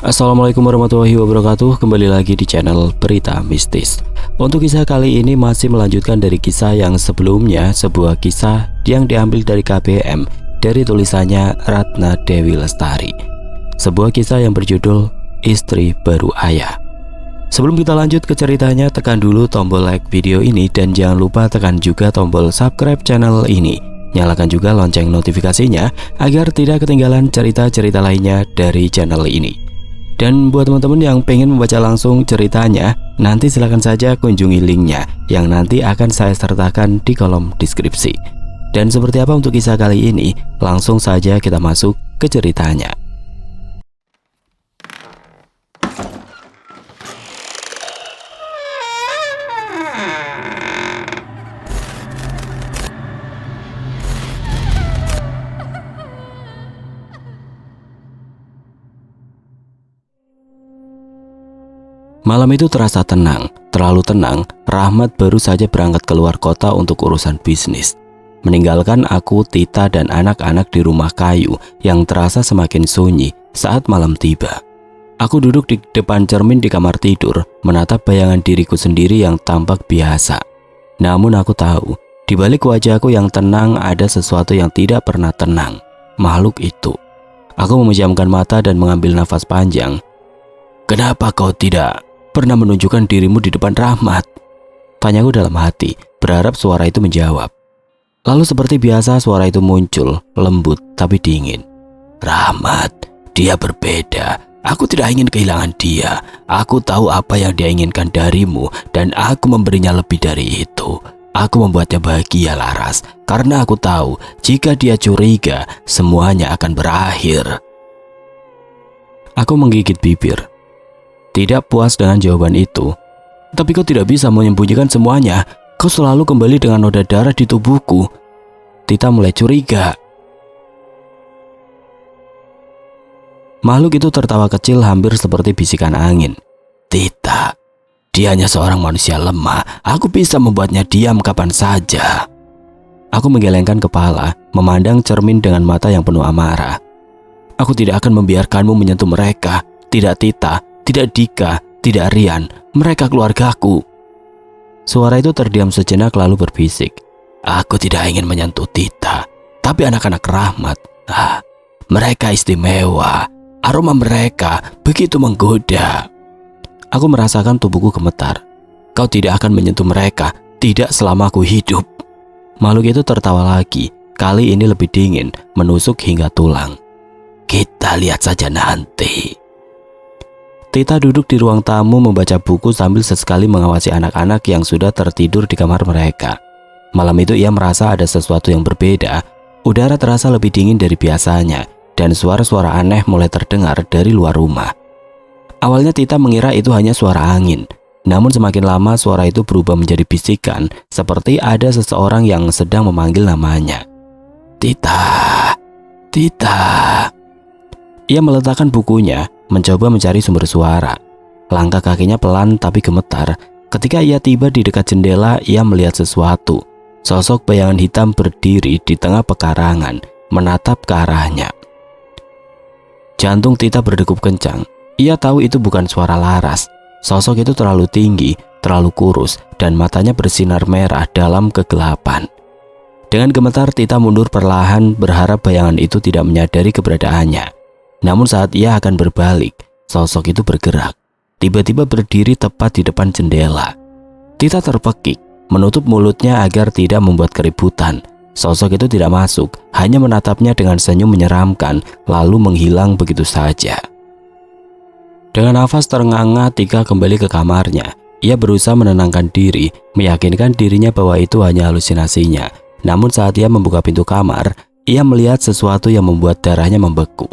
Assalamualaikum warahmatullahi wabarakatuh. Kembali lagi di channel Berita Mistis. Untuk kisah kali ini masih melanjutkan dari kisah yang sebelumnya, sebuah kisah yang diambil dari KBM dari tulisannya Ratna Dewi Lestari. Sebuah kisah yang berjudul Istri Baru Ayah. Sebelum kita lanjut ke ceritanya, tekan dulu tombol like video ini dan jangan lupa tekan juga tombol subscribe channel ini. Nyalakan juga lonceng notifikasinya agar tidak ketinggalan cerita-cerita lainnya dari channel ini. Dan buat teman-teman yang pengen membaca langsung ceritanya, nanti silahkan saja kunjungi linknya yang nanti akan saya sertakan di kolom deskripsi. Dan seperti apa untuk kisah kali ini, langsung saja kita masuk ke ceritanya. Malam itu terasa tenang, terlalu tenang. Rahmat baru saja berangkat keluar kota untuk urusan bisnis, meninggalkan aku, Tita, dan anak-anak di rumah kayu yang terasa semakin sunyi saat malam tiba. Aku duduk di depan cermin di kamar tidur, menatap bayangan diriku sendiri yang tampak biasa. Namun aku tahu, di balik wajahku yang tenang ada sesuatu yang tidak pernah tenang, makhluk itu. Aku memejamkan mata dan mengambil nafas panjang. "Kenapa kau tidak pernah menunjukkan dirimu di depan Rahmat?" Tanyaku dalam hati, berharap suara itu menjawab. Lalu seperti biasa suara itu muncul, lembut tapi dingin. "Rahmat, dia berbeda. Aku tidak ingin kehilangan dia. Aku tahu apa yang dia inginkan darimu dan aku memberinya lebih dari itu. Aku membuatnya bahagia, Laras, karena aku tahu jika dia curiga, semuanya akan berakhir." Aku menggigit bibir. Tidak puas dengan jawaban itu. "Tapi kau tidak bisa menyembunyikan semuanya. Kau selalu kembali dengan noda darah di tubuhku." Tita mulai curiga. Makhluk itu tertawa kecil hampir seperti bisikan angin. "Tita, dia hanya seorang manusia lemah. Aku bisa membuatnya diam kapan saja." Aku menggelengkan kepala, memandang cermin dengan mata yang penuh amarah. "Aku tidak akan membiarkanmu menyentuh mereka. Tidak Tita, tidak Dika, tidak Rian, mereka keluargaku." Suara itu terdiam sejenak lalu berbisik. "Aku tidak ingin menyentuh Tita, tapi anak-anak Rahmat, mereka istimewa. Aroma mereka begitu menggoda." Aku merasakan tubuhku gemetar. "Kau tidak akan menyentuh mereka, tidak selama aku hidup." Makhluk itu tertawa lagi, kali ini lebih dingin, menusuk hingga tulang. "Kita lihat saja nanti." Tita duduk di ruang tamu membaca buku sambil sesekali mengawasi anak-anak yang sudah tertidur di kamar mereka. Malam itu ia merasa ada sesuatu yang berbeda. Udara terasa lebih dingin dari biasanya dan suara-suara aneh mulai terdengar dari luar rumah. Awalnya Tita mengira itu hanya suara angin. Namun semakin lama suara itu berubah menjadi bisikan, seperti ada seseorang yang sedang memanggil namanya. "Tita, Tita." Ia meletakkan bukunya, mencoba mencari sumber suara. Langkah kakinya pelan tapi gemetar. Ketika ia tiba di dekat jendela, ia melihat sesuatu. Sosok bayangan hitam berdiri di tengah pekarangan, menatap ke arahnya. Jantung Tita berdegup kencang. Ia tahu itu bukan suara Laras. Sosok itu terlalu tinggi, terlalu kurus, dan matanya bersinar merah dalam kegelapan. Dengan gemetar Tita mundur perlahan, berharap bayangan itu tidak menyadari keberadaannya. Namun saat ia akan berbalik, sosok itu bergerak, tiba-tiba berdiri tepat di depan jendela. Tita terpekik, menutup mulutnya agar tidak membuat keributan. Sosok itu tidak masuk, hanya menatapnya dengan senyum menyeramkan, lalu menghilang begitu saja. Dengan nafas terengah-engah, Tika kembali ke kamarnya. Ia berusaha menenangkan diri, meyakinkan dirinya bahwa itu hanya halusinasinya. Namun saat ia membuka pintu kamar, ia melihat sesuatu yang membuat darahnya membeku.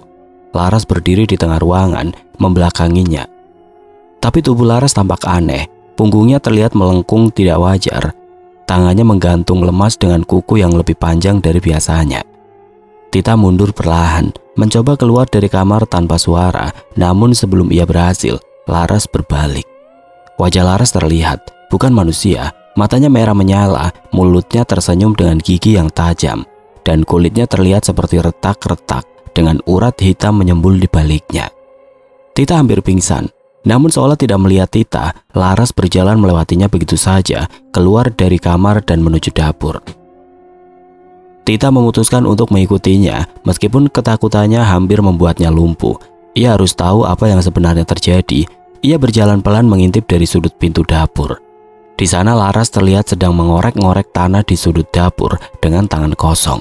Laras berdiri di tengah ruangan, membelakanginya. Tapi tubuh Laras tampak aneh, punggungnya terlihat melengkung tidak wajar. Tangannya menggantung lemas dengan kuku yang lebih panjang dari biasanya. Tita mundur perlahan, mencoba keluar dari kamar tanpa suara, namun sebelum ia berhasil, Laras berbalik. Wajah Laras terlihat, bukan manusia, matanya merah menyala, mulutnya tersenyum dengan gigi yang tajam, dan kulitnya terlihat seperti retak-retak dengan urat hitam menyembul di baliknya. Tita hampir pingsan. Namun seolah tidak melihat Tita, Laras berjalan melewatinya begitu saja, keluar dari kamar dan menuju dapur. Tita memutuskan untuk mengikutinya, meskipun ketakutannya hampir membuatnya lumpuh. Ia harus tahu apa yang sebenarnya terjadi. Ia berjalan pelan mengintip dari sudut pintu dapur. Di sana Laras terlihat sedang mengorek-ngorek tanah di sudut dapur dengan tangan kosong.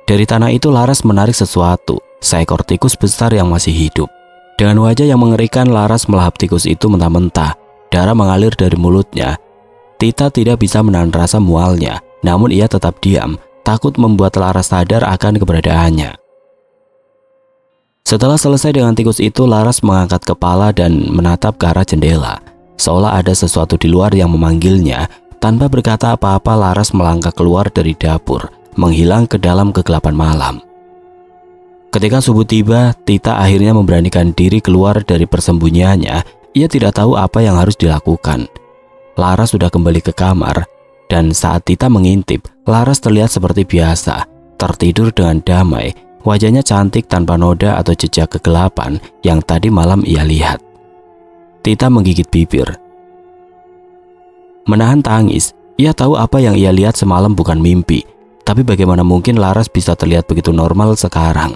Dari tanah itu Laras menarik sesuatu, seekor tikus besar yang masih hidup. Dengan wajah yang mengerikan, Laras melahap tikus itu mentah-mentah. Darah mengalir dari mulutnya. Tita tidak bisa menahan rasa mualnya, namun ia tetap diam, takut membuat Laras sadar akan keberadaannya. Setelah selesai dengan tikus itu, Laras mengangkat kepala dan menatap ke arah jendela. Seolah ada sesuatu di luar yang memanggilnya. Tanpa berkata apa-apa, Laras melangkah keluar dari dapur, menghilang ke dalam kegelapan malam. Ketika subuh tiba, Tita akhirnya memberanikan diri keluar dari persembunyiannya. Ia tidak tahu apa yang harus dilakukan. Laras sudah kembali ke kamar, dan saat Tita mengintip, Laras terlihat seperti biasa, tertidur dengan damai. Wajahnya cantik tanpa noda atau jejak kegelapan yang tadi malam ia lihat. Tita menggigit bibir. Menahan tangis, ia tahu apa yang ia lihat semalam bukan mimpi. Tapi bagaimana mungkin Laras bisa terlihat begitu normal sekarang?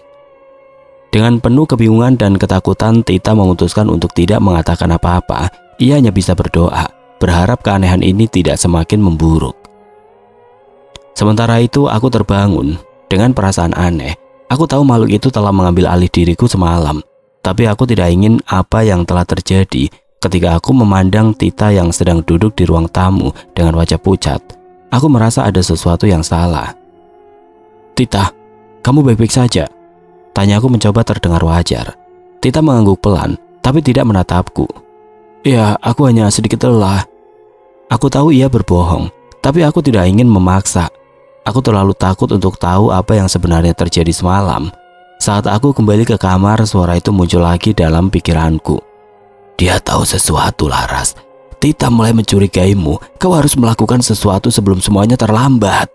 Dengan penuh kebingungan dan ketakutan, Tita memutuskan untuk tidak mengatakan apa-apa. Ia hanya bisa berdoa, berharap keanehan ini tidak semakin memburuk. Sementara itu, aku terbangun dengan perasaan aneh. Aku tahu makhluk itu telah mengambil alih diriku semalam, tapi aku tidak ingin apa yang telah terjadi ketika aku memandang Tita yang sedang duduk di ruang tamu dengan wajah pucat. Aku merasa ada sesuatu yang salah. "Tita, kamu baik-baik saja?" Tanyaku mencoba terdengar wajar. Tita mengangguk pelan, tapi tidak menatapku. "Ya, aku hanya sedikit lelah." Aku tahu ia berbohong, tapi aku tidak ingin memaksa. Aku terlalu takut untuk tahu apa yang sebenarnya terjadi semalam. Saat aku kembali ke kamar, suara itu muncul lagi dalam pikiranku. "Dia tahu sesuatu, Laras. Tita mulai mencurigaimu. Kau harus melakukan sesuatu sebelum semuanya terlambat."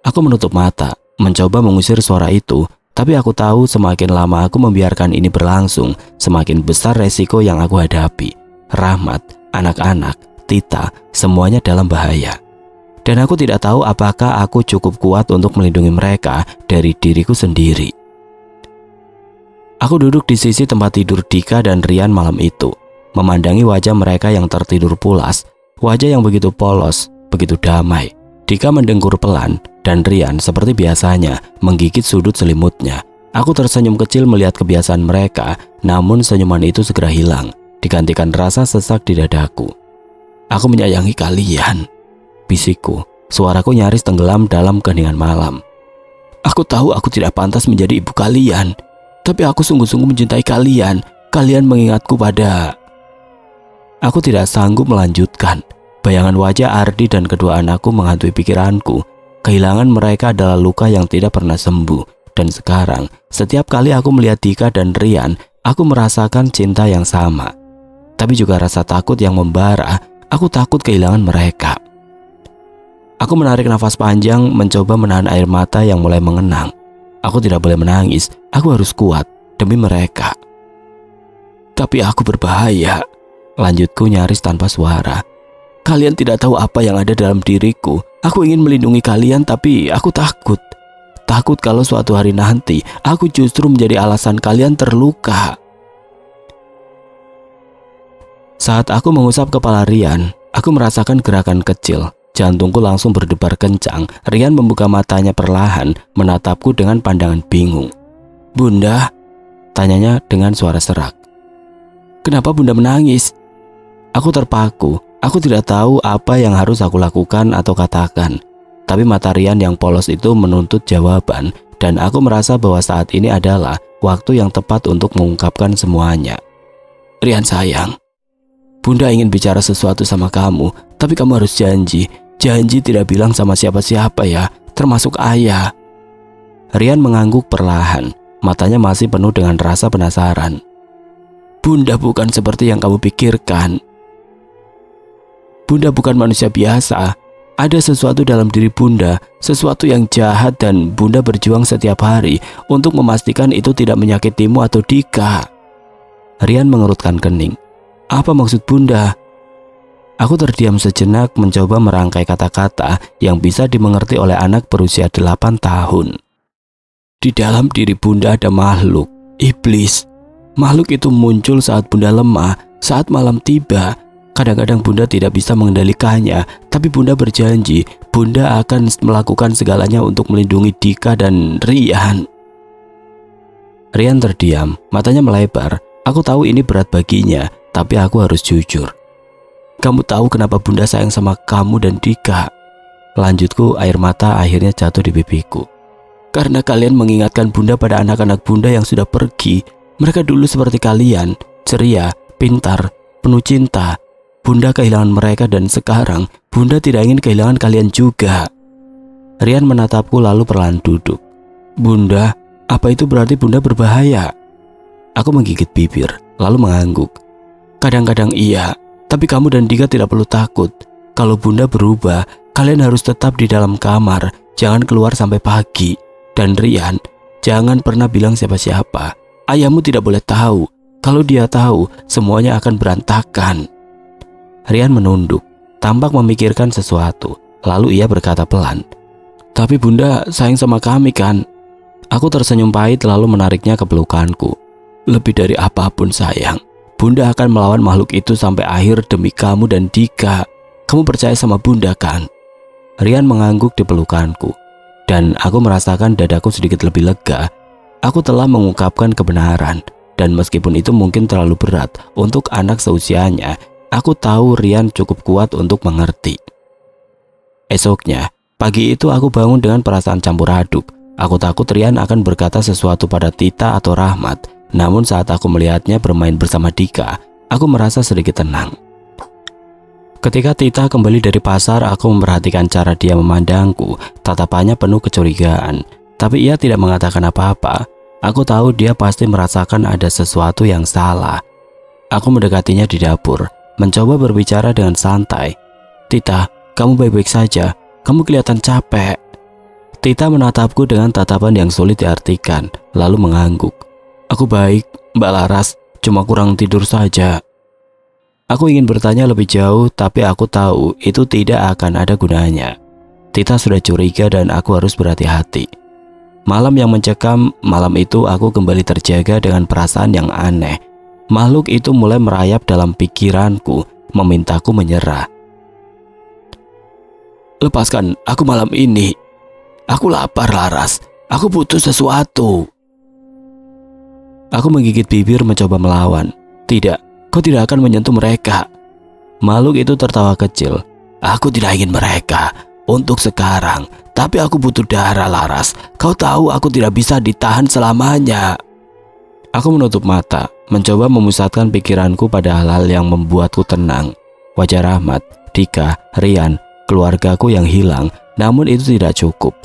Aku menutup mata, mencoba mengusir suara itu. Tapi aku tahu semakin lama aku membiarkan ini berlangsung, semakin besar resiko yang aku hadapi. Rahmat, anak-anak, Tita, semuanya dalam bahaya. Dan aku tidak tahu apakah aku cukup kuat untuk melindungi mereka dari diriku sendiri. Aku duduk di sisi tempat tidur Dika dan Rian malam itu, memandangi wajah mereka yang tertidur pulas, wajah yang begitu polos, begitu damai. Dika mendengkur pelan, dan Rian seperti biasanya menggigit sudut selimutnya. Aku tersenyum kecil melihat kebiasaan mereka, namun senyuman itu segera hilang, digantikan rasa sesak di dadaku. "Aku menyayangi kalian," bisikku. Suaraku nyaris tenggelam dalam keheningan malam. "Aku tahu aku tidak pantas menjadi ibu kalian, tapi aku sungguh-sungguh mencintai kalian. Kalian mengingatku pada..." Aku tidak sanggup melanjutkan. Bayangan wajah Ardi dan kedua anakku menghantui pikiranku. Kehilangan mereka adalah luka yang tidak pernah sembuh. Dan sekarang, setiap kali aku melihat Dika dan Rian, aku merasakan cinta yang sama. Tapi juga rasa takut yang membara. Aku takut kehilangan mereka. Aku menarik nafas panjang, mencoba menahan air mata yang mulai mengenang. Aku tidak boleh menangis. Aku harus kuat demi mereka. "Tapi aku berbahaya," lanjutku nyaris tanpa suara. "Kalian tidak tahu apa yang ada dalam diriku. Aku ingin melindungi kalian, tapi aku takut. Takut kalau suatu hari nanti aku justru menjadi alasan kalian terluka." Saat aku mengusap kepala Rian, aku merasakan gerakan kecil. Jantungku langsung berdebar kencang. Rian membuka matanya perlahan, menatapku dengan pandangan bingung. "Bunda?" tanyanya dengan suara serak. "Kenapa Bunda menangis?" Aku terpaku. Aku tidak tahu apa yang harus aku lakukan atau katakan. Tapi mata Rian yang polos itu menuntut jawaban, dan aku merasa bahwa saat ini adalah waktu yang tepat untuk mengungkapkan semuanya. "Rian sayang, Bunda ingin bicara sesuatu sama kamu, tapi kamu harus janji tidak bilang sama siapa-siapa ya, termasuk ayah." Rian mengangguk perlahan, matanya masih penuh dengan rasa penasaran. "Bunda bukan seperti yang kamu pikirkan. Bunda bukan manusia biasa. Ada sesuatu dalam diri Bunda, sesuatu yang jahat, dan Bunda berjuang setiap hari untuk memastikan itu tidak menyakitimu atau Dika." Rian mengerutkan kening. Apa maksud Bunda? Aku terdiam sejenak mencoba merangkai kata-kata yang bisa dimengerti oleh anak berusia 8 tahun. Di dalam diri Bunda ada makhluk, iblis. Makhluk itu muncul saat Bunda lemah, saat malam tiba. Kadang-kadang Bunda tidak bisa mengendalikannya, tapi Bunda berjanji Bunda akan melakukan segalanya untuk melindungi Dika dan Rian. Rian terdiam, matanya melebar. Aku tahu ini berat baginya, tapi aku harus jujur. Kamu tahu kenapa Bunda sayang sama kamu dan Dika? Lanjutku, air mata akhirnya jatuh di pipiku. Karena kalian mengingatkan Bunda pada anak-anak Bunda yang sudah pergi. Mereka dulu seperti kalian, ceria, pintar, penuh cinta. Bunda kehilangan mereka dan sekarang Bunda tidak ingin kehilangan kalian juga. Rian menatapku lalu perlahan duduk. Bunda, apa itu berarti Bunda berbahaya? Aku menggigit bibir, lalu mengangguk. Kadang-kadang iya, tapi kamu dan Dika tidak perlu takut. Kalau Bunda berubah, kalian harus tetap di dalam kamar, jangan keluar sampai pagi. Dan Rian, jangan pernah bilang siapa-siapa. Ayahmu tidak boleh tahu. Kalau dia tahu, semuanya akan berantakan. Rian menunduk, tampak memikirkan sesuatu. Lalu ia berkata pelan, tapi Bunda sayang sama kami kan? Aku tersenyum pahit lalu menariknya ke pelukanku. Lebih dari apapun sayang, Bunda akan melawan makhluk itu sampai akhir demi kamu dan Dika. Kamu percaya sama Bunda kan? Rian mengangguk di pelukanku. Dan aku merasakan dadaku sedikit lebih lega. Aku telah mengungkapkan kebenaran. Dan meskipun itu mungkin terlalu berat untuk anak seusianya, aku tahu Rian cukup kuat untuk mengerti. Esoknya, pagi itu aku bangun dengan perasaan campur aduk. Aku takut Rian akan berkata sesuatu pada Tita atau Rahmat. Namun saat aku melihatnya bermain bersama Dika, aku merasa sedikit tenang. Ketika Tita kembali dari pasar, aku memperhatikan cara dia memandangku. Tatapannya penuh kecurigaan, tapi ia tidak mengatakan apa-apa. Aku tahu dia pasti merasakan ada sesuatu yang salah. Aku mendekatinya di dapur, mencoba berbicara dengan santai. Tita, kamu baik-baik saja? Kamu kelihatan capek. Tita menatapku dengan tatapan yang sulit diartikan, lalu mengangguk. Aku baik, Mbak Laras, cuma kurang tidur saja. Aku ingin bertanya lebih jauh, tapi aku tahu itu tidak akan ada gunanya. Tita sudah curiga dan aku harus berhati-hati. Malam yang mencekam, malam itu aku kembali terjaga dengan perasaan yang aneh. Makhluk itu mulai merayap dalam pikiranku, memintaku menyerah. Lepaskan aku malam ini. Aku lapar, Laras. Aku butuh sesuatu. Aku menggigit bibir mencoba melawan. Tidak, kau tidak akan menyentuh mereka. Makhluk itu tertawa kecil. Aku tidak ingin mereka untuk sekarang, tapi aku butuh darah, Laras. Kau tahu aku tidak bisa ditahan selamanya. Aku menutup mata, mencoba memusatkan pikiranku pada hal-hal yang membuatku tenang. Wajah Rahmat, Dika, Rian, keluargaku yang hilang, namun itu tidak cukup.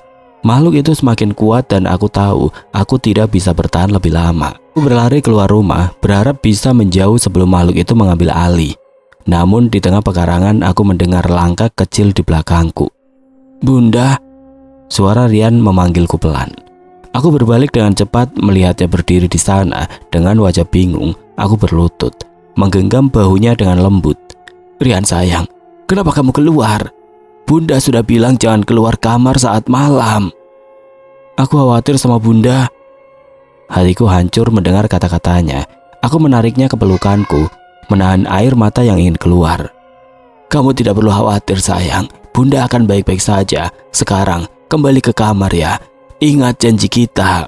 Makhluk itu semakin kuat dan aku tahu aku tidak bisa bertahan lebih lama. Aku berlari keluar rumah, berharap bisa menjauh sebelum makhluk itu mengambil alih. Namun di tengah pekarangan aku mendengar langkah kecil di belakangku. Bunda, suara Rian memanggilku pelan. Aku berbalik dengan cepat melihatnya berdiri di sana dengan wajah bingung. Aku berlutut, menggenggam bahunya dengan lembut. Rian sayang, kenapa kamu keluar? Bunda sudah bilang jangan keluar kamar saat malam. Aku khawatir sama Bunda. Hatiku hancur mendengar kata-katanya. Aku menariknya ke pelukanku, menahan air mata yang ingin keluar. Kamu tidak perlu khawatir sayang, Bunda akan baik-baik saja. Sekarang kembali ke kamar ya. Ingat janji kita.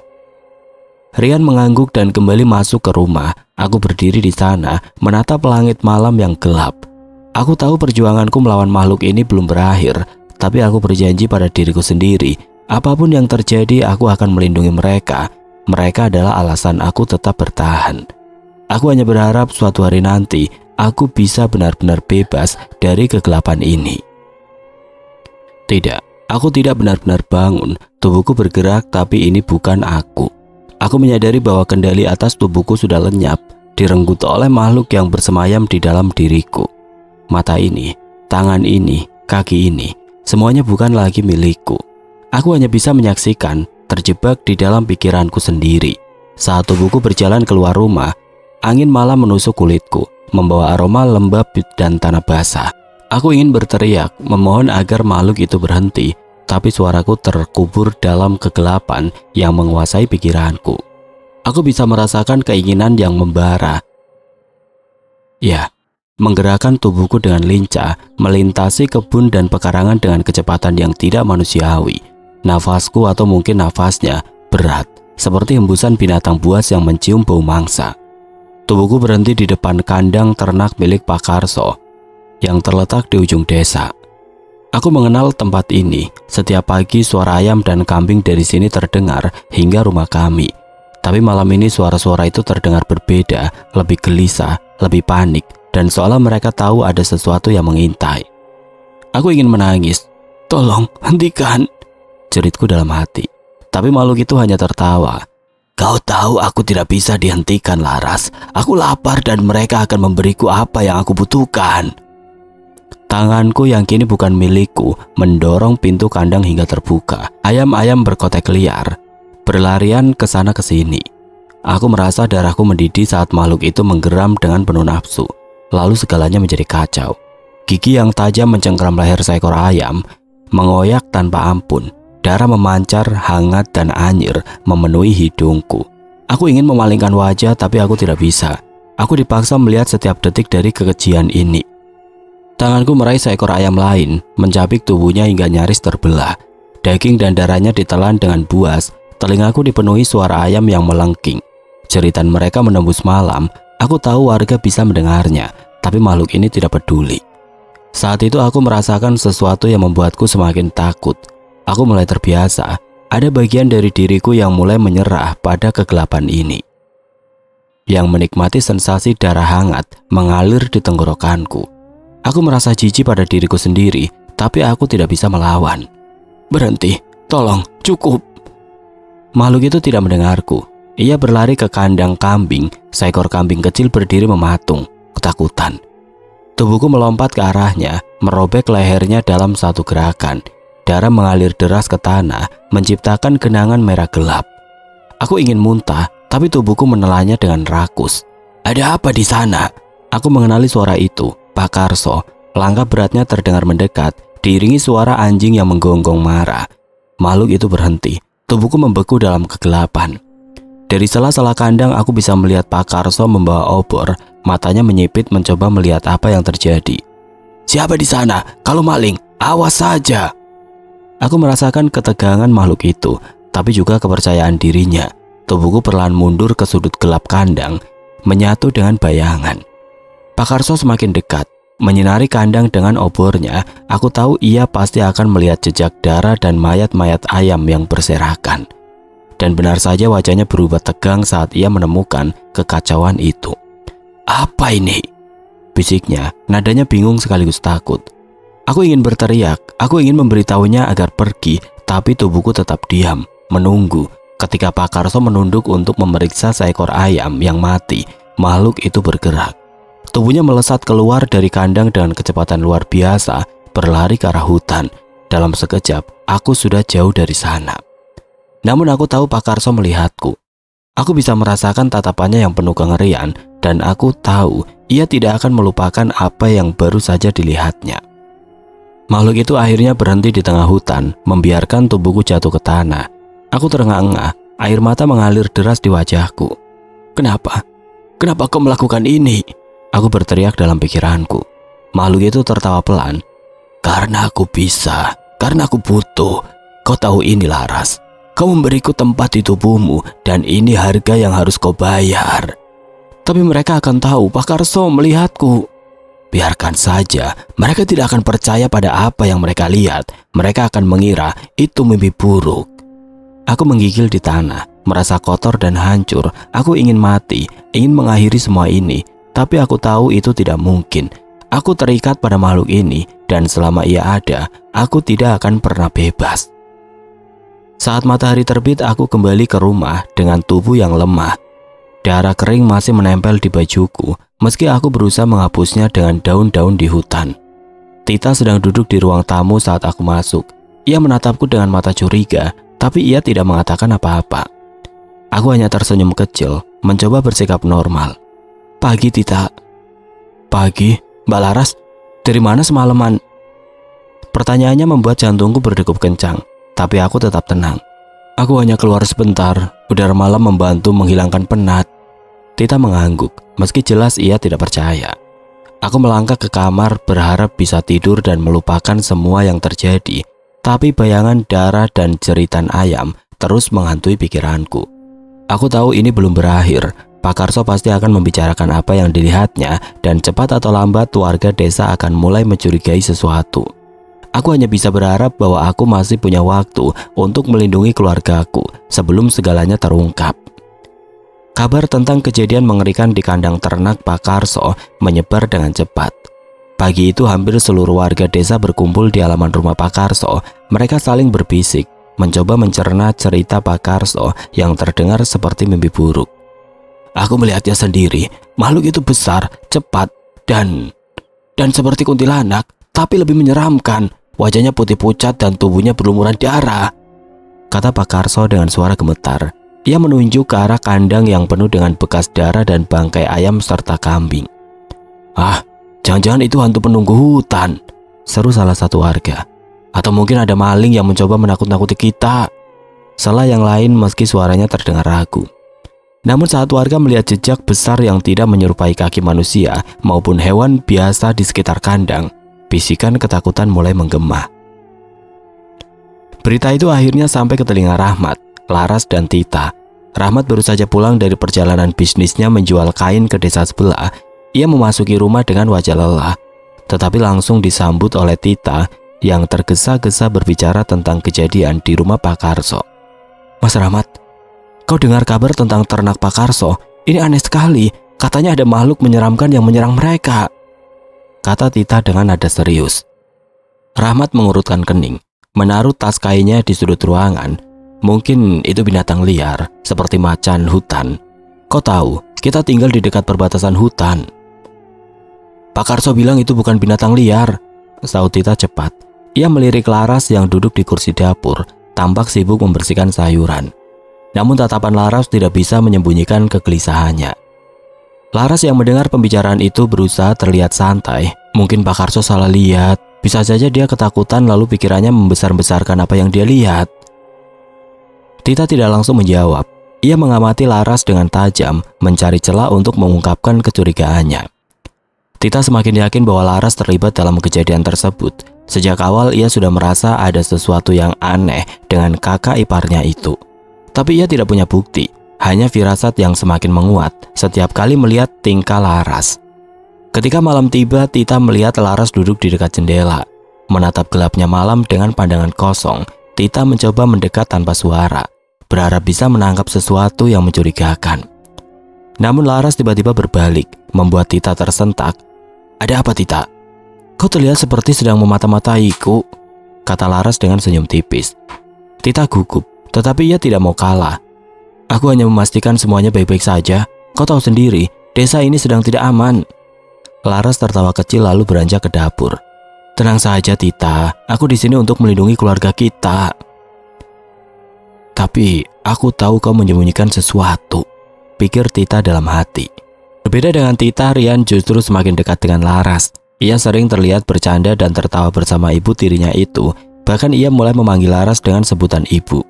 Rian mengangguk dan kembali masuk ke rumah. Aku berdiri di sana, menatap langit malam yang gelap. Aku tahu perjuanganku melawan makhluk ini belum berakhir, tapi aku berjanji pada diriku sendiri, apapun yang terjadi aku akan melindungi mereka. Mereka adalah alasan aku tetap bertahan. Aku hanya berharap suatu hari nanti aku bisa benar-benar bebas dari kegelapan ini. Tidak, aku tidak benar-benar bangun. Tubuhku bergerak, tapi ini bukan aku. Aku menyadari bahwa kendali atas tubuhku sudah lenyap, direnggut oleh makhluk yang bersemayam di dalam diriku. Mata ini, tangan ini, kaki ini, semuanya bukan lagi milikku. Aku hanya bisa menyaksikan, terjebak di dalam pikiranku sendiri. Saat tubuhku berjalan keluar rumah, Angin malam menusuk kulitku, membawa aroma lembab dan tanah basah. Aku ingin berteriak, memohon agar makhluk itu berhenti, tapi suaraku terkubur dalam kegelapan yang menguasai pikiranku. Aku bisa merasakan keinginan yang membara. Ya, menggerakkan tubuhku dengan lincah, melintasi kebun dan pekarangan dengan kecepatan yang tidak manusiawi. Nafasku atau mungkin nafasnya berat, seperti hembusan binatang buas yang mencium bau mangsa. Tubuhku berhenti di depan kandang ternak milik Pak Karso yang terletak di ujung desa. Aku mengenal tempat ini. Setiap pagi suara ayam dan kambing dari sini terdengar hingga rumah kami. Tapi malam ini suara-suara itu terdengar berbeda, lebih gelisah, lebih panik, dan seolah mereka tahu ada sesuatu yang mengintai. Aku ingin menangis. "Tolong, hentikan," jeritku dalam hati. Tapi makhluk itu hanya tertawa. "Kau tahu aku tidak bisa dihentikan, Laras. Aku lapar dan mereka akan memberiku apa yang aku butuhkan." Tanganku yang kini bukan milikku mendorong pintu kandang hingga terbuka. Ayam-ayam berkotek liar, berlarian ke sana ke sini. Aku merasa darahku mendidih saat makhluk itu menggeram dengan penuh nafsu. Lalu segalanya menjadi kacau. Gigi yang tajam mencengkram leher seekor ayam, mengoyak tanpa ampun. Darah memancar, hangat dan anyir memenuhi hidungku. Aku ingin memalingkan wajah tapi aku tidak bisa. Aku dipaksa melihat setiap detik dari kekejian ini. Tanganku meraih seekor ayam lain, mencabik tubuhnya hingga nyaris terbelah. Daging dan darahnya ditelan dengan buas. Telingaku dipenuhi suara ayam yang melengking. Jeritan mereka menembus malam. Aku tahu warga bisa mendengarnya, tapi makhluk ini tidak peduli. Saat itu aku merasakan sesuatu yang membuatku semakin takut. Aku mulai terbiasa, ada bagian dari diriku yang mulai menyerah pada kegelapan ini. Yang menikmati sensasi darah hangat mengalir di tenggorokanku. Aku merasa jijik pada diriku sendiri, tapi aku tidak bisa melawan. "Berhenti, tolong, cukup." Makhluk itu tidak mendengarku. Ia berlari ke kandang kambing, seekor kambing kecil berdiri mematung, ketakutan. Tubuhku melompat ke arahnya, merobek lehernya dalam satu gerakan. Darah mengalir deras ke tanah, menciptakan genangan merah gelap. Aku ingin muntah, tapi tubuhku menelannya dengan rakus. "Ada apa di sana?" Aku mengenali suara itu, Pak Karso. Langkah beratnya terdengar mendekat, diiringi suara anjing yang menggonggong marah. Makhluk itu berhenti, tubuhku membeku dalam kegelapan. Dari sela-sela kandang aku bisa melihat Pak Karso membawa obor, matanya menyipit mencoba melihat apa yang terjadi. "Siapa di sana? Kalau maling, awas saja." Aku merasakan ketegangan makhluk itu, tapi juga kepercayaan dirinya. Tubuhku perlahan mundur ke sudut gelap kandang, menyatu dengan bayangan. Pak Karso semakin dekat, menyinari kandang dengan obornya. Aku tahu ia pasti akan melihat jejak darah dan mayat-mayat ayam yang berserakan. Dan benar saja wajahnya berubah tegang saat ia menemukan kekacauan itu. "Apa ini?" bisiknya, nadanya bingung sekaligus takut. Aku ingin berteriak, aku ingin memberitahunya agar pergi, tapi tubuhku tetap diam, menunggu. Ketika Pak Karso menunduk untuk memeriksa seekor ayam yang mati, makhluk itu bergerak. Tubuhnya melesat keluar dari kandang dengan kecepatan luar biasa, berlari ke arah hutan. Dalam sekejap, aku sudah jauh dari sana. Namun aku tahu Pak Karso melihatku. Aku bisa merasakan tatapannya yang penuh kengerian, dan aku tahu ia tidak akan melupakan apa yang baru saja dilihatnya. Makhluk itu akhirnya berhenti di tengah hutan, membiarkan tubuhku jatuh ke tanah. Aku terengah-engah, air mata mengalir deras di wajahku. "Kenapa? Kenapa kau melakukan ini?" Aku berteriak dalam pikiranku. Makhluk itu tertawa pelan. "Karena aku bisa, karena aku butuh. Kau tahu ini, Laras. Kau memberiku tempat di tubuhmu, dan ini harga yang harus kau bayar." "Tapi mereka akan tahu Pak Karso melihatku." "Biarkan saja, mereka tidak akan percaya pada apa yang mereka lihat. Mereka akan mengira itu mimpi buruk." Aku menggigil di tanah, merasa kotor dan hancur. Aku ingin mati, ingin mengakhiri semua ini, tapi aku tahu itu tidak mungkin. Aku terikat pada makhluk ini, dan selama ia ada, aku tidak akan pernah bebas. Saat matahari terbit, aku kembali ke rumah dengan tubuh yang lemah. Darah kering masih menempel di bajuku, meski aku berusaha menghapusnya dengan daun-daun di hutan. Tita sedang duduk di ruang tamu saat aku masuk. Ia menatapku dengan mata curiga, tapi ia tidak mengatakan apa-apa. Aku hanya tersenyum kecil, mencoba bersikap normal. Pagi, Tita. Pagi? Mbak Laras, dari mana semalaman? Pertanyaannya membuat jantungku berdegup kencang, tapi aku tetap tenang. Aku hanya keluar sebentar, udara malam membantu menghilangkan penat. Tita mengangguk, meski jelas ia tidak percaya. Aku melangkah ke kamar berharap bisa tidur dan melupakan semua yang terjadi, tapi bayangan darah dan jeritan ayam terus menghantui pikiranku. Aku tahu ini belum berakhir. Pak Karso pasti akan membicarakan apa yang dilihatnya dan cepat atau lambat warga desa akan mulai mencurigai sesuatu. Aku hanya bisa berharap bahwa aku masih punya waktu untuk melindungi keluargaku sebelum segalanya terungkap. Kabar tentang kejadian mengerikan di kandang ternak Pak Karso menyebar dengan cepat. Pagi itu hampir seluruh warga desa berkumpul di halaman rumah Pak Karso. Mereka saling berbisik, mencoba mencerna cerita Pak Karso yang terdengar seperti mimpi buruk. Aku melihatnya sendiri, makhluk itu besar, cepat, dan seperti kuntilanak, tapi lebih menyeramkan. Wajahnya putih pucat dan tubuhnya berlumuran darah, kata Pak Karso dengan suara gemetar. Ia menunjuk ke arah kandang yang penuh dengan bekas darah dan bangkai ayam serta kambing. Ah, jangan-jangan itu hantu penunggu hutan, seru salah satu warga. Atau mungkin ada maling yang mencoba menakut-nakuti kita, salah yang lain meski suaranya terdengar ragu. Namun saat warga melihat jejak besar yang tidak menyerupai kaki manusia maupun hewan biasa di sekitar kandang, bisikan ketakutan mulai menggema. Berita itu akhirnya sampai ke telinga Rahmat, Laras, dan Tita. Rahmat baru saja pulang dari perjalanan bisnisnya menjual kain ke desa sebelah. Ia memasuki rumah dengan wajah lelah, tetapi langsung disambut oleh Tita yang tergesa-gesa berbicara tentang kejadian di rumah Pak Karso. Mas Rahmat, kau dengar kabar tentang ternak Pak Karso? Ini aneh sekali, katanya ada makhluk menyeramkan yang menyerang mereka, kata Tita dengan nada serius. Rahmat mengurutkan kening, menaruh tas kainnya di sudut ruangan. Mungkin itu binatang liar, seperti macan hutan. Kau tahu, kita tinggal di dekat perbatasan hutan. Pak Karso bilang itu bukan binatang liar, sahut Tita cepat. Ia melirik Laras yang duduk di kursi dapur, tampak sibuk membersihkan sayuran. Namun tatapan Laras tidak bisa menyembunyikan kegelisahannya. Laras yang mendengar pembicaraan itu berusaha terlihat santai. Mungkin Pak Karso salah lihat. Bisa saja dia ketakutan lalu pikirannya membesar-besarkan apa yang dia lihat. Tita tidak langsung menjawab. Ia mengamati Laras dengan tajam, mencari celah untuk mengungkapkan kecurigaannya. Tita semakin yakin bahwa Laras terlibat dalam kejadian tersebut. Sejak awal ia sudah merasa ada sesuatu yang aneh dengan kakak iparnya itu. Tapi ia tidak punya bukti, hanya firasat yang semakin menguat setiap kali melihat tingkah Laras. Ketika malam tiba, Tita melihat Laras duduk di dekat jendela. Menatap gelapnya malam dengan pandangan kosong, Tita mencoba mendekat tanpa suara, berharap bisa menangkap sesuatu yang mencurigakan. Namun Laras tiba-tiba berbalik, membuat Tita tersentak. Ada apa, Tita? Kau terlihat seperti sedang memata-mataiku, kata Laras dengan senyum tipis. Tita gugup, tetapi ia tidak mau kalah. Aku hanya memastikan semuanya baik-baik saja. Kau tahu sendiri, desa ini sedang tidak aman. Laras tertawa kecil lalu beranjak ke dapur. Tenang saja, Tita. Aku di sini untuk melindungi keluarga kita. Tapi aku tahu kau menyembunyikan sesuatu, pikir Tita dalam hati. Berbeda dengan Tita, Rian justru semakin dekat dengan Laras. Ia sering terlihat bercanda dan tertawa bersama ibu tirinya itu. Bahkan ia mulai memanggil Laras dengan sebutan ibu.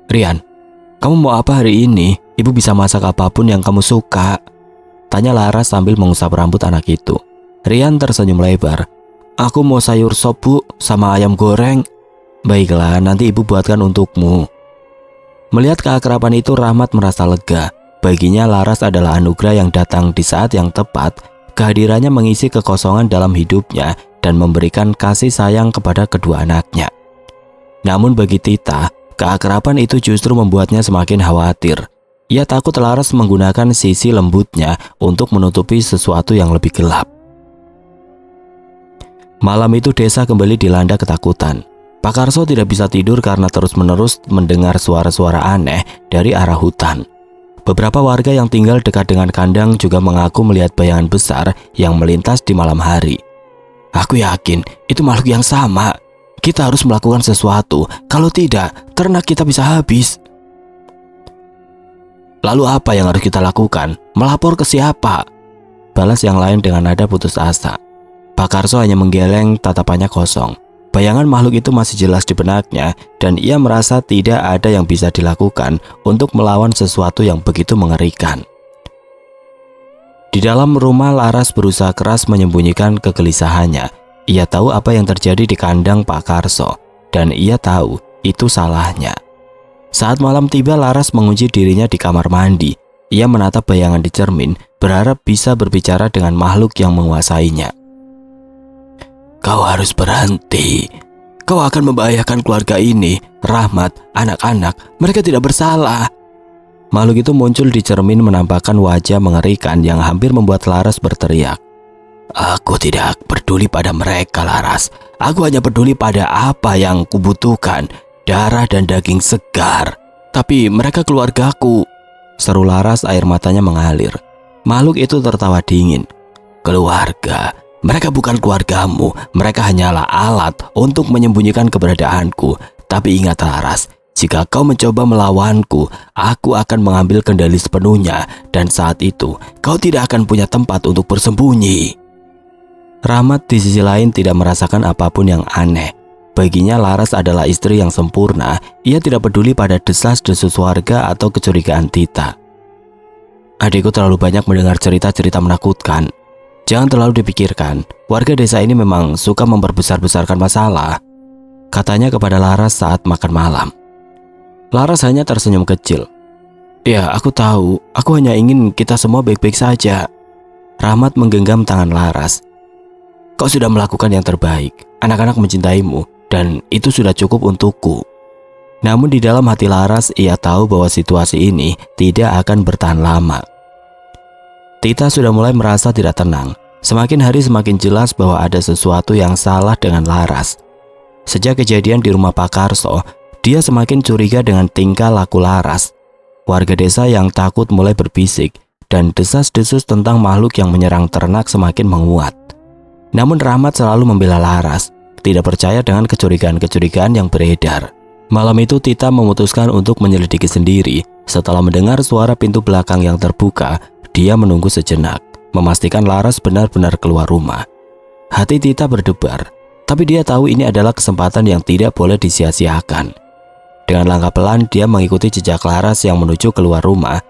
Rian, kamu mau apa hari ini? Ibu bisa masak apapun yang kamu suka, tanya Laras sambil mengusap rambut anak itu. Rian tersenyum lebar. Aku mau sayur sop, Bu, sama ayam goreng. Baiklah, nanti ibu buatkan untukmu. Melihat keakraban itu, Rahmat merasa lega. Baginya Laras adalah anugerah yang datang di saat yang tepat. Kehadirannya mengisi kekosongan dalam hidupnya dan memberikan kasih sayang kepada kedua anaknya. Namun bagi Tita, keakraban itu justru membuatnya semakin khawatir. Ia takut Laras menggunakan sisi lembutnya untuk menutupi sesuatu yang lebih gelap. Malam itu desa kembali dilanda ketakutan. Pak Karso tidak bisa tidur karena terus-menerus mendengar suara-suara aneh dari arah hutan. Beberapa warga yang tinggal dekat dengan kandang juga mengaku melihat bayangan besar yang melintas di malam hari. Aku yakin itu makhluk yang sama. Kita harus melakukan sesuatu. Kalau tidak, ternak kita bisa habis. Lalu apa yang harus kita lakukan? Melapor ke siapa? Balas yang lain dengan nada putus asa. Pak Karso hanya menggeleng, tatapannya kosong. Bayangan makhluk itu masih jelas di benaknya dan ia merasa tidak ada yang bisa dilakukan untuk melawan sesuatu yang begitu mengerikan. Di dalam rumah, Laras berusaha keras menyembunyikan kegelisahannya. Ia tahu apa yang terjadi di kandang Pak Karso dan ia tahu itu salahnya. Saat malam tiba, Laras mengunci dirinya di kamar mandi. Ia menatap bayangan di cermin, berharap bisa berbicara dengan makhluk yang menguasainya. Kau harus berhenti. Kau akan membahayakan keluarga ini. Rahmat, anak-anak, mereka tidak bersalah. Makhluk itu muncul di cermin menampakkan wajah mengerikan yang hampir membuat Laras berteriak. Aku tidak peduli pada mereka, Laras. Aku hanya peduli pada apa yang kubutuhkan, darah dan daging segar. Tapi mereka keluargaku, seru Laras, air matanya mengalir. Makhluk itu tertawa dingin. Keluarga? Mereka bukan keluargamu, mereka hanyalah alat untuk menyembunyikan keberadaanku. Tapi ingat Laras, jika kau mencoba melawanku, aku akan mengambil kendali sepenuhnya dan saat itu kau tidak akan punya tempat untuk bersembunyi. Rahmat di sisi lain tidak merasakan apapun yang aneh. Baginya Laras adalah istri yang sempurna, ia tidak peduli pada desas-desus warga atau kecurigaan Tita. Adikku terlalu banyak mendengar cerita-cerita menakutkan. Jangan terlalu dipikirkan, warga desa ini memang suka memperbesar-besarkan masalah, katanya kepada Laras saat makan malam. Laras hanya tersenyum kecil. Ya, aku tahu, aku hanya ingin kita semua baik-baik saja. Rahmat menggenggam tangan Laras. Kau sudah melakukan yang terbaik, anak-anak mencintaimu, dan itu sudah cukup untukku. Namun di dalam hati Laras, ia tahu bahwa situasi ini tidak akan bertahan lama. Tita sudah mulai merasa tidak tenang. Semakin hari semakin jelas bahwa ada sesuatu yang salah dengan Laras. Sejak kejadian di rumah Pak Karso, dia semakin curiga dengan tingkah laku Laras. Warga desa yang takut mulai berbisik dan desas-desus tentang makhluk yang menyerang ternak semakin menguat. Namun Rahmat selalu membela Laras, tidak percaya dengan kecurigaan-kecurigaan yang beredar. Malam itu Tita memutuskan untuk menyelidiki sendiri. Setelah mendengar suara pintu belakang yang terbuka, dia menunggu sejenak, memastikan Laras benar-benar keluar rumah. Hati Tita berdebar, tapi dia tahu ini adalah kesempatan yang tidak boleh disia-siakan. Dengan langkah pelan, dia mengikuti jejak Laras yang menuju keluar rumah.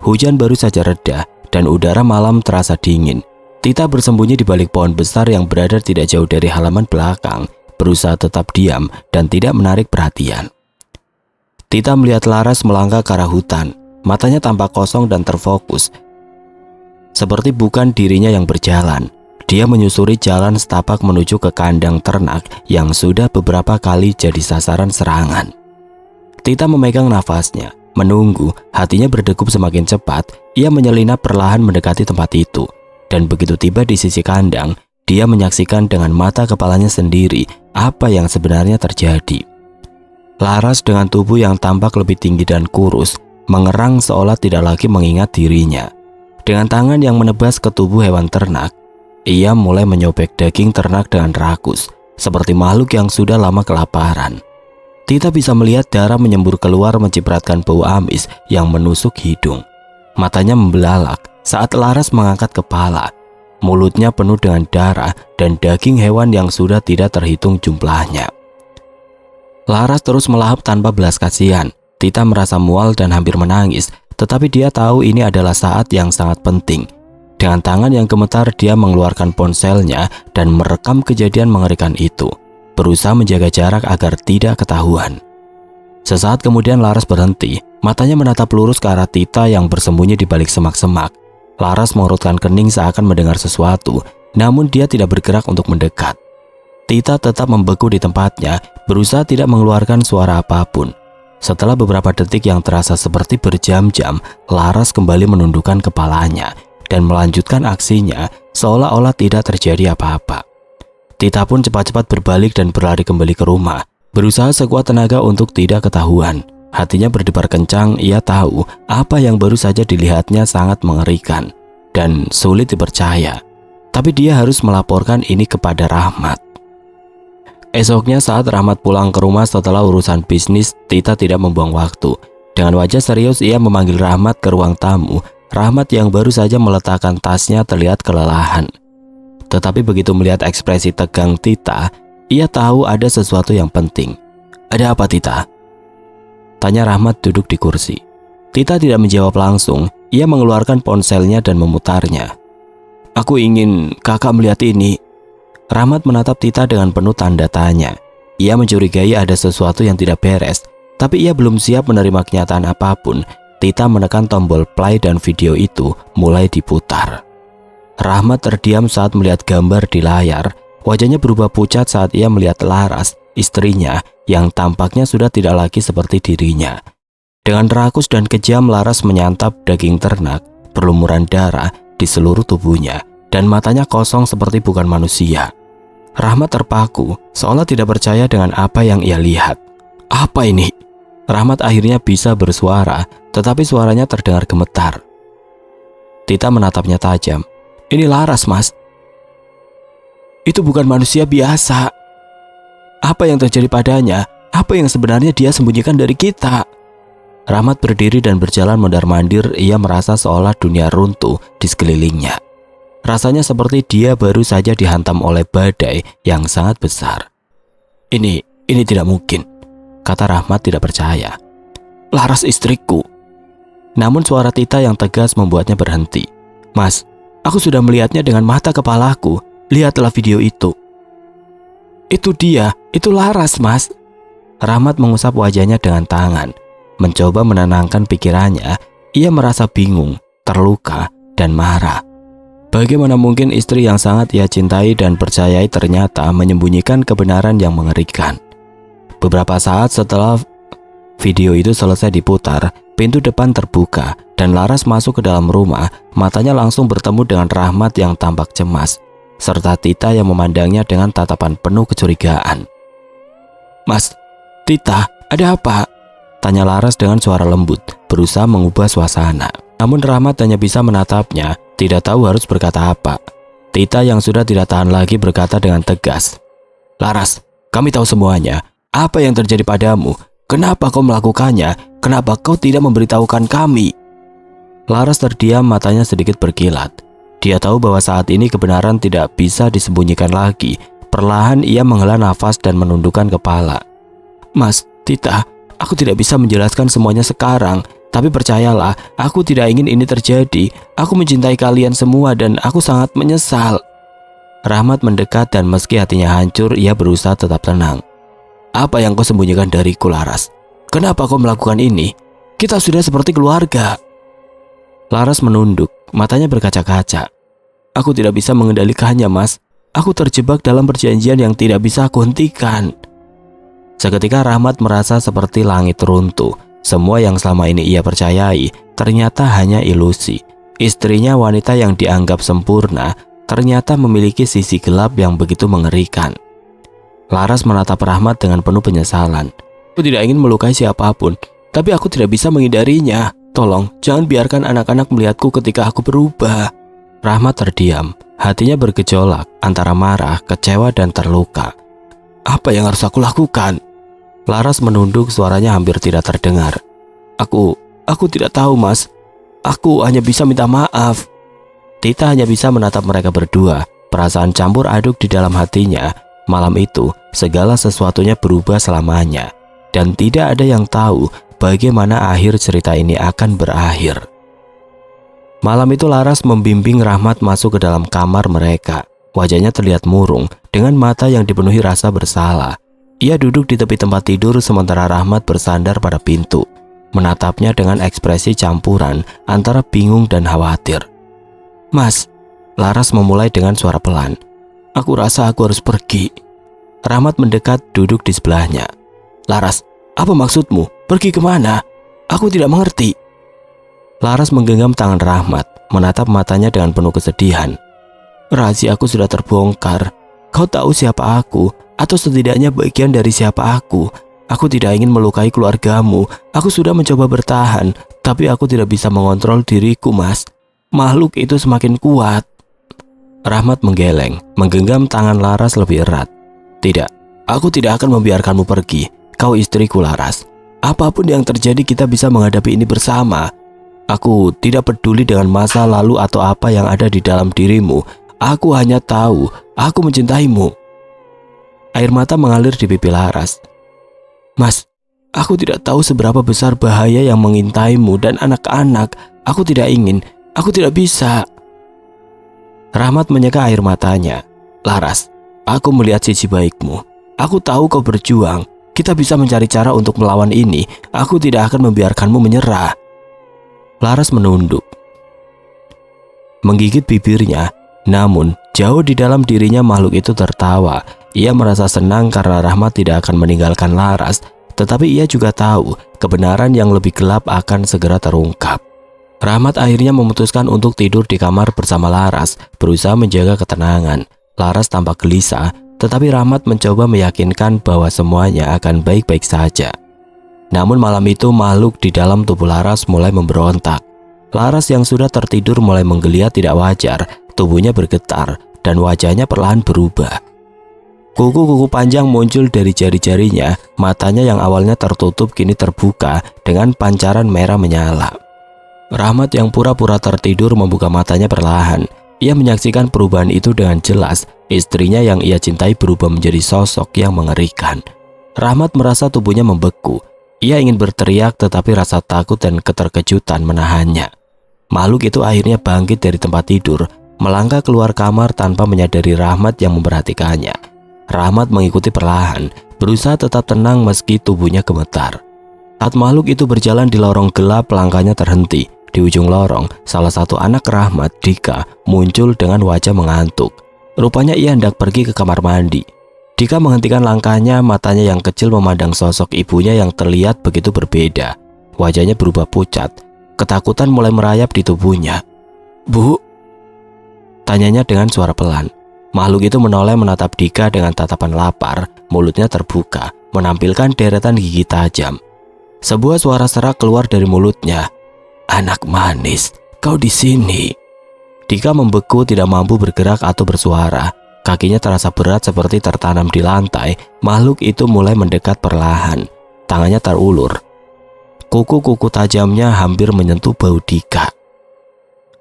Hujan baru saja reda dan udara malam terasa dingin. Tita bersembunyi di balik pohon besar yang berada tidak jauh dari halaman belakang, berusaha tetap diam dan tidak menarik perhatian. Tita melihat Laras melangkah ke arah hutan, matanya tampak kosong dan terfokus. Seperti bukan dirinya yang berjalan. Dia menyusuri jalan setapak menuju ke kandang ternak yang sudah beberapa kali jadi sasaran serangan. Tita memegang nafasnya, menunggu, hatinya berdegup semakin cepat. Ia menyelinap perlahan mendekati tempat itu. Dan begitu tiba di sisi kandang, dia menyaksikan dengan mata kepalanya sendiri apa yang sebenarnya terjadi. Laras dengan tubuh yang tampak lebih tinggi dan kurus, mengerang seolah tidak lagi mengingat dirinya. Dengan tangan yang menebas ke tubuh hewan ternak, ia mulai menyobek daging ternak dengan rakus, seperti makhluk yang sudah lama kelaparan. Tita bisa melihat darah menyembur keluar mencipratkan bau amis yang menusuk hidung. Matanya membelalak saat Laras mengangkat kepala. Mulutnya penuh dengan darah dan daging hewan yang sudah tidak terhitung jumlahnya. Laras terus melahap tanpa belas kasihan. Tita merasa mual dan hampir menangis, tetapi dia tahu ini adalah saat yang sangat penting. Dengan tangan yang gemetar, dia mengeluarkan ponselnya dan merekam kejadian mengerikan itu, berusaha menjaga jarak agar tidak ketahuan. Sesaat kemudian Laras berhenti, matanya menatap lurus ke arah Tita yang bersembunyi di balik semak-semak. Laras mengerutkan kening seakan mendengar sesuatu, namun dia tidak bergerak untuk mendekat. Tita tetap membeku di tempatnya, berusaha tidak mengeluarkan suara apapun. Setelah beberapa detik yang terasa seperti berjam-jam, Laras kembali menundukkan kepalanya dan melanjutkan aksinya seolah-olah tidak terjadi apa-apa. Tita pun cepat-cepat berbalik dan berlari kembali ke rumah, berusaha sekuat tenaga untuk tidak ketahuan. Hatinya berdebar kencang, ia tahu apa yang baru saja dilihatnya sangat mengerikan dan sulit dipercaya. Tapi dia harus melaporkan ini kepada Rahmat. Esoknya saat Rahmat pulang ke rumah setelah urusan bisnis, Tita tidak membuang waktu. Dengan wajah serius ia memanggil Rahmat ke ruang tamu. Rahmat yang baru saja meletakkan tasnya terlihat kelelahan. Tetapi begitu melihat ekspresi tegang Tita, ia tahu ada sesuatu yang penting. "Ada apa, Tita?" tanya Rahmat duduk di kursi. Tita tidak menjawab langsung, ia mengeluarkan ponselnya dan memutarnya. "Aku ingin kakak melihat ini." Rahmat menatap Tita dengan penuh tanda tanya. Ia mencurigai ada sesuatu yang tidak beres, tapi ia belum siap menerima kenyataan apapun. Tita menekan tombol play dan video itu mulai diputar. Rahmat terdiam saat melihat gambar di layar. Wajahnya berubah pucat saat ia melihat Laras, istrinya, yang tampaknya sudah tidak lagi seperti dirinya. Dengan rakus dan kejam, Laras menyantap daging ternak, berlumuran darah di seluruh tubuhnya, dan matanya kosong seperti bukan manusia. Rahmat terpaku, seolah tidak percaya dengan apa yang ia lihat. "Apa ini?" Rahmat akhirnya bisa bersuara, tetapi suaranya terdengar gemetar. Tita menatapnya tajam. "Ini Laras, Mas. Itu bukan manusia biasa. Apa yang terjadi padanya? Apa yang sebenarnya dia sembunyikan dari kita?" Rahmat berdiri dan berjalan mondar-mandir. Ia merasa seolah dunia runtuh di sekelilingnya. Rasanya seperti dia baru saja dihantam oleh badai yang sangat besar. Ini tidak mungkin," kata Rahmat tidak percaya. "Laras istriku." Namun suara Tita yang tegas membuatnya berhenti. "Mas, aku sudah melihatnya dengan mata kepalaku. Lihatlah video itu." "Itu dia, itu Laras, Mas." Rahmat mengusap wajahnya dengan tangan. Mencoba menenangkan pikirannya, ia merasa bingung, terluka, dan marah. Bagaimana mungkin istri yang sangat ia cintai dan percayai ternyata menyembunyikan kebenaran yang mengerikan. Beberapa saat setelah video itu selesai diputar, pintu depan terbuka dan Laras masuk ke dalam rumah. Matanya langsung bertemu dengan Rahmat yang tampak cemas, serta Tita yang memandangnya dengan tatapan penuh kecurigaan. "Mas, Tita, ada apa?" tanya Laras dengan suara lembut, berusaha mengubah suasana. Namun Rahmat hanya bisa menatapnya, tidak tahu harus berkata apa. Tita yang sudah tidak tahan lagi berkata dengan tegas, "Laras, kami tahu semuanya. Apa yang terjadi padamu? Kenapa kau melakukannya? Kenapa kau tidak memberitahukan kami?" Laras terdiam, matanya sedikit berkilat. Dia tahu bahwa saat ini kebenaran tidak bisa disembunyikan lagi. Perlahan ia menghela nafas dan menundukkan kepala. "Mas, Tita, aku tidak bisa menjelaskan semuanya sekarang. Tapi percayalah, aku tidak ingin ini terjadi. Aku mencintai kalian semua dan aku sangat menyesal." Rahmat mendekat dan meski hatinya hancur, ia berusaha tetap tenang. "Apa yang kau sembunyikan dariku, Laras? Kenapa kau melakukan ini? Kita sudah seperti keluarga." Laras menunduk, matanya berkaca-kaca. "Aku tidak bisa mengendalikannya, Mas. Aku terjebak dalam perjanjian yang tidak bisa aku hentikan." Seketika Rahmat merasa seperti langit runtuh. Semua yang selama ini ia percayai ternyata hanya ilusi. Istrinya, wanita yang dianggap sempurna, ternyata memiliki sisi gelap yang begitu mengerikan. Laras menatap Rahmat dengan penuh penyesalan. "Aku tidak ingin melukai siapapun, tapi aku tidak bisa menghindarinya. Tolong, jangan biarkan anak-anak melihatku ketika aku berubah." Rahmat terdiam, hatinya bergejolak antara marah, kecewa, dan terluka. "Apa yang harus aku lakukan?" Laras menunduk, suaranya hampir tidak terdengar. Aku tidak tahu, Mas. Aku hanya bisa minta maaf." Tita hanya bisa menatap mereka berdua. Perasaan campur aduk di dalam hatinya. Malam itu, segala sesuatunya berubah selamanya. Dan tidak ada yang tahu bagaimana akhir cerita ini akan berakhir. Malam itu Laras membimbing Rahmat masuk ke dalam kamar mereka. Wajahnya terlihat murung, dengan mata yang dipenuhi rasa bersalah. Ia duduk di tepi tempat tidur sementara Rahmat bersandar pada pintu, menatapnya dengan ekspresi campuran antara bingung dan khawatir. "Mas," Laras memulai dengan suara pelan, "aku rasa aku harus pergi." Rahmat mendekat duduk di sebelahnya. "Laras, apa maksudmu? Pergi kemana? Aku tidak mengerti." Laras menggenggam tangan Rahmat, menatap matanya dengan penuh kesedihan. "Rahasiaku sudah terbongkar. Kau tahu siapa aku, atau setidaknya bagian dari siapa aku. Aku tidak ingin melukai keluargamu. Aku sudah mencoba bertahan, tapi aku tidak bisa mengontrol diriku, Mas. Makhluk itu semakin kuat." Rahmat menggeleng, menggenggam tangan Laras lebih erat. "Tidak, aku tidak akan membiarkanmu pergi. Kau istriku, Laras. Apapun yang terjadi, kita bisa menghadapi ini bersama. Aku tidak peduli dengan masa lalu atau apa yang ada di dalam dirimu. Aku hanya tahu aku mencintaimu. Air mata mengalir di pipi Laras. Mas, aku tidak tahu seberapa besar bahaya yang mengintaimu dan anak-anak. Aku tidak ingin, aku tidak bisa. Rahmat menyeka air matanya. Laras, aku melihat sisi baikmu. Aku tahu kau berjuang. Kita bisa mencari cara untuk melawan ini. Aku tidak akan membiarkanmu menyerah. Laras menunduk, menggigit bibirnya. Namun, jauh di dalam dirinya makhluk itu tertawa. Ia merasa senang karena Rahmat tidak akan meninggalkan Laras. Tetapi ia juga tahu kebenaran yang lebih gelap akan segera terungkap. Rahmat akhirnya memutuskan untuk tidur di kamar bersama Laras, berusaha menjaga ketenangan. Laras tampak gelisah, tetapi Rahmat mencoba meyakinkan bahwa semuanya akan baik-baik saja. Namun malam itu makhluk di dalam tubuh Laras mulai memberontak. Laras yang sudah tertidur mulai menggeliat tidak wajar, tubuhnya bergetar dan wajahnya perlahan berubah. Kuku-kuku panjang muncul dari jari-jarinya, matanya yang awalnya tertutup kini terbuka dengan pancaran merah menyala. Rahmat yang pura-pura tertidur membuka matanya perlahan. Ia menyaksikan perubahan itu dengan jelas. Istrinya yang ia cintai berubah menjadi sosok yang mengerikan. Rahmat merasa tubuhnya membeku. Ia ingin berteriak tetapi rasa takut dan keterkejutan menahannya. Makhluk itu akhirnya bangkit dari tempat tidur, melangkah keluar kamar tanpa menyadari Rahmat yang memperhatikannya. Rahmat mengikuti perlahan, berusaha tetap tenang meski tubuhnya gemetar. Saat makhluk itu berjalan di lorong gelap, langkahnya terhenti. Di ujung lorong, salah satu anak Rahmat, Dika, muncul dengan wajah mengantuk. Rupanya ia hendak pergi ke kamar mandi. Dika menghentikan langkahnya, matanya yang kecil memandang sosok ibunya yang terlihat begitu berbeda. Wajahnya berubah pucat, ketakutan mulai merayap di tubuhnya. "Bu?" tanyanya dengan suara pelan. Makhluk itu menoleh menatap Dika dengan tatapan lapar, mulutnya terbuka, menampilkan deretan gigi tajam. Sebuah suara serak keluar dari mulutnya. "Anak manis, kau di sini." Dika membeku, tidak mampu bergerak atau bersuara. Kakinya terasa berat seperti tertanam di lantai. Makhluk itu mulai mendekat perlahan. Tangannya terulur. Kuku-kuku tajamnya hampir menyentuh bahu Dika.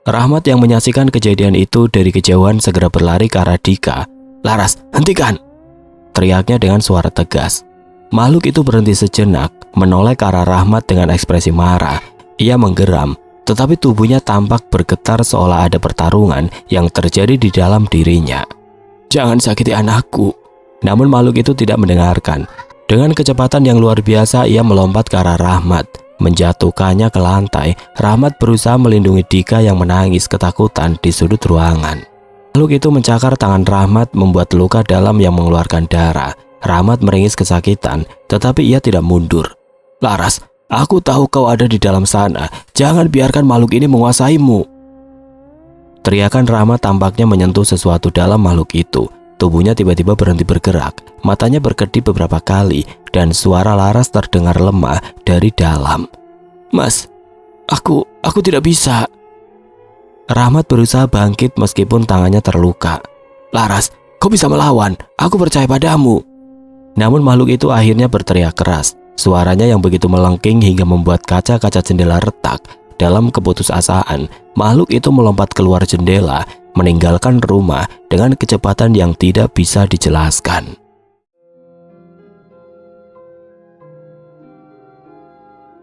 Rahmat yang menyaksikan kejadian itu dari kejauhan segera berlari ke arah Dika. "Laras, hentikan!" teriaknya dengan suara tegas. Makhluk itu berhenti sejenak, menoleh ke arah Rahmat dengan ekspresi marah. Ia menggeram, tetapi tubuhnya tampak bergetar seolah ada pertarungan yang terjadi di dalam dirinya. "Jangan sakiti anakku." Namun makhluk itu tidak mendengarkan. Dengan kecepatan yang luar biasa ia melompat ke arah Rahmat, menjatuhkannya ke lantai. Rahmat berusaha melindungi Dika yang menangis ketakutan di sudut ruangan. Makhluk itu mencakar tangan Rahmat, membuat luka dalam yang mengeluarkan darah. Rahmat meringis kesakitan, tetapi ia tidak mundur. "Laras, aku tahu kau ada di dalam sana. Jangan biarkan makhluk ini menguasaimu." Teriakan Rahmat tampaknya menyentuh sesuatu dalam makhluk itu. Tubuhnya tiba-tiba berhenti bergerak, matanya berkedip beberapa kali, dan suara Laras terdengar lemah dari dalam. "Mas, aku tidak bisa." Rahmat berusaha bangkit meskipun tangannya terluka. "Laras, kau bisa melawan, aku percaya padamu." Namun makhluk itu akhirnya berteriak keras. Suaranya yang begitu melengking hingga membuat kaca-kaca jendela retak. Dalam keputusasaan, makhluk itu melompat keluar jendela, meninggalkan rumah dengan kecepatan yang tidak bisa dijelaskan.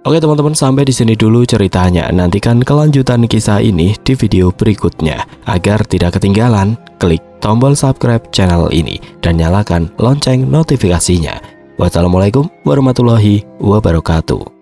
Oke teman-teman, sampai di sini dulu ceritanya. Nantikan kelanjutan kisah ini di video berikutnya. Agar tidak ketinggalan, klik tombol subscribe channel ini dan nyalakan lonceng notifikasinya. Wassalamualaikum warahmatullahi wabarakatuh.